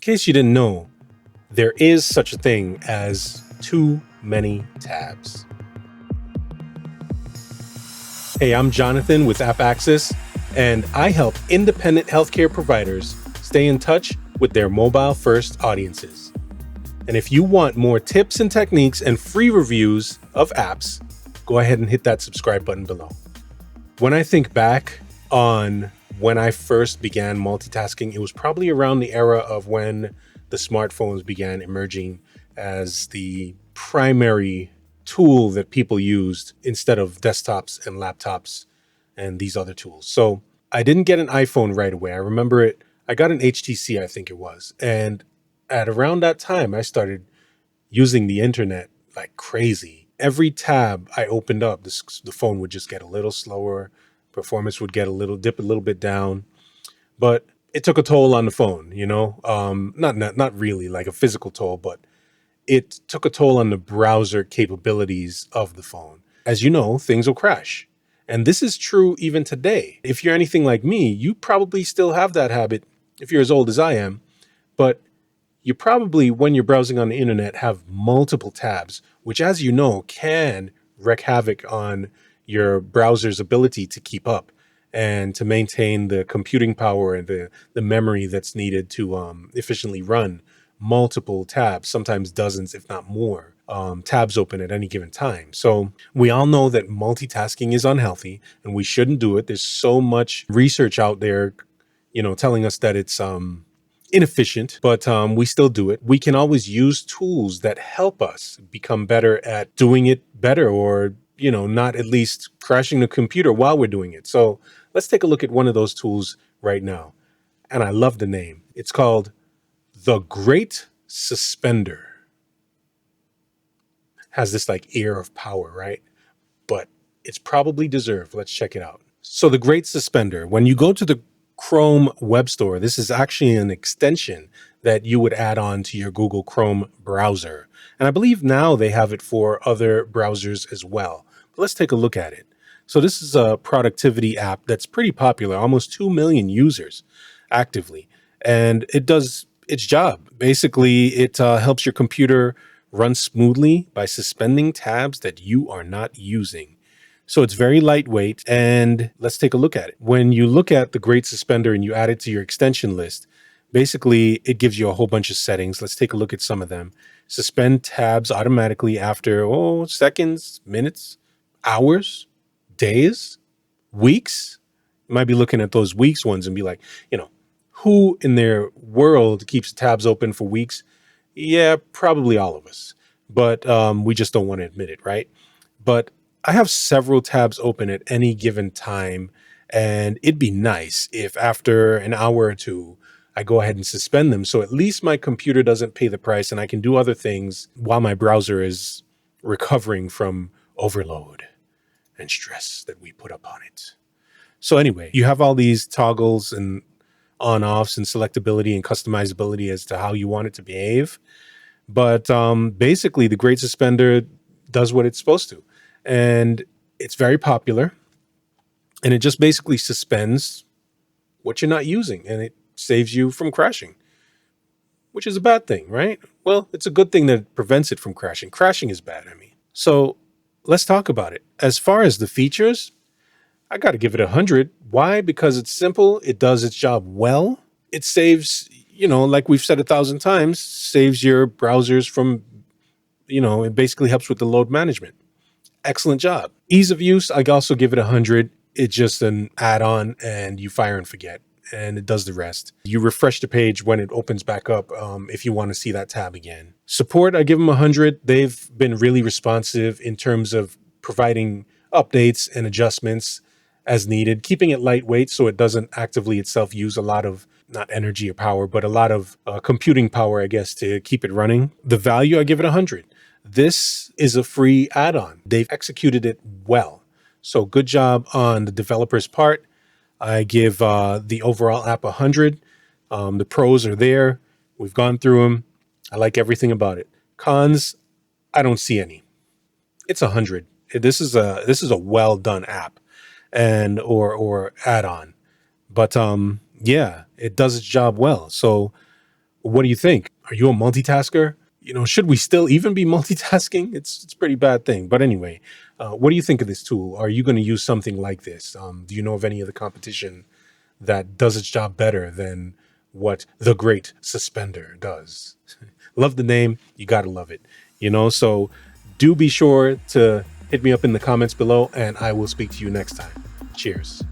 case you didn't know, there is such a thing as too many tabs. Hey, I'm Jonathan with App Axis, and I help independent healthcare providers stay in touch with their mobile-first audiences. And if you want more tips and techniques and free reviews of apps, go ahead and hit that subscribe button below. When I think back on when I first began multitasking, it was probably around the era of when the smartphones began emerging as the primary tool that people used instead of desktops and laptops and these other tools. So I didn't get an iPhone right away. I remember it. I got an HTC, I think it was. And at around that time, I started using the internet like crazy. Every tab I opened up, the phone would just get a little slower. Performance would dip a little bit down, but it took a toll on the phone, not really like a physical toll, but it took a toll on the browser capabilities of the phone. As you know, things will crash. And this is true even today. If you're anything like me, you probably still have that habit if you're as old as I am, but you probably, when you're browsing on the internet, have multiple tabs, which, as you know, can wreak havoc on your browser's ability to keep up and to maintain the computing power and the memory that's needed to efficiently run multiple tabs, sometimes dozens, if not more, tabs open at any given time. So we all know that multitasking is unhealthy and we shouldn't do it. There's so much research out there, telling us that it's inefficient, but we still do it. We can always use tools that help us become better at doing it better, or not at least crashing the computer while we're doing it. So let's take a look at one of those tools right now. And I love the name. It's called the Great Suspender. Has this like air of power, right? But it's probably deserved. Let's check it out. So the Great Suspender, when you go to the Chrome web store, this is actually an extension that you would add on to your Google Chrome browser. And I believe now they have it for other browsers as well. But let's take a look at it. So this is a productivity app that's pretty popular, almost 2 million users actively. And it does its job. Basically, it helps your computer run smoothly by suspending tabs that you are not using. So it's very lightweight, and let's take a look at it. When you look at the Great Suspender and you add it to your extension list, basically it gives you a whole bunch of settings. Let's take a look at some of them. Suspend tabs automatically after seconds, minutes, hours, days, weeks. You might be looking at those weeks ones and be like, who in their world keeps tabs open for weeks? Yeah, probably all of us, but we just don't want to admit it, right? But I have several tabs open at any given time, and it'd be nice if after an hour or two, I go ahead and suspend them. So at least my computer doesn't pay the price and I can do other things while my browser is recovering from overload and stress that we put upon it. So anyway, you have all these toggles and on-offs and selectability and customizability as to how you want it to behave. But basically, the Great Suspender does what it's supposed to. And it's very popular. And it just basically suspends what you're not using. And it saves you from crashing, which is a bad thing, right? Well, it's a good thing that it prevents it from crashing. Crashing is bad, I mean. So let's talk about it. As far as the features, I got to give it 100. Why? Because it's simple. It does its job well. It saves, like we've said 1,000 times, saves your browsers from, it basically helps with the load management. Excellent job. Ease of use, I also give it 100. It's just an add-on and you fire and forget, and it does the rest. You refresh the page when it opens back up if you want to see that tab again. Support, I give them 100. They've been really responsive in terms of providing updates and adjustments as needed, keeping it lightweight so it doesn't actively itself use a lot of, not energy or power, but a lot of computing power, I guess, to keep it running. The value, I give it 100. This is a free add-on. They've executed it well. So good job on the developer's part. I give the overall app 100. The pros are there. We've gone through them. I like everything about it. Cons, I don't see any. It's 100. This is a well done app and or add-on. But yeah, it does its job well. So What do you think? Are you a multitasker? Should we still even be multitasking? It's a pretty bad thing. But anyway, what do you think of this tool? Are you going to use something like this? Do you know of any of the competition that does its job better than what the Great Suspender does? Love the name. You got to love it. So do be sure to hit me up in the comments below, and I will speak to you next time. Cheers.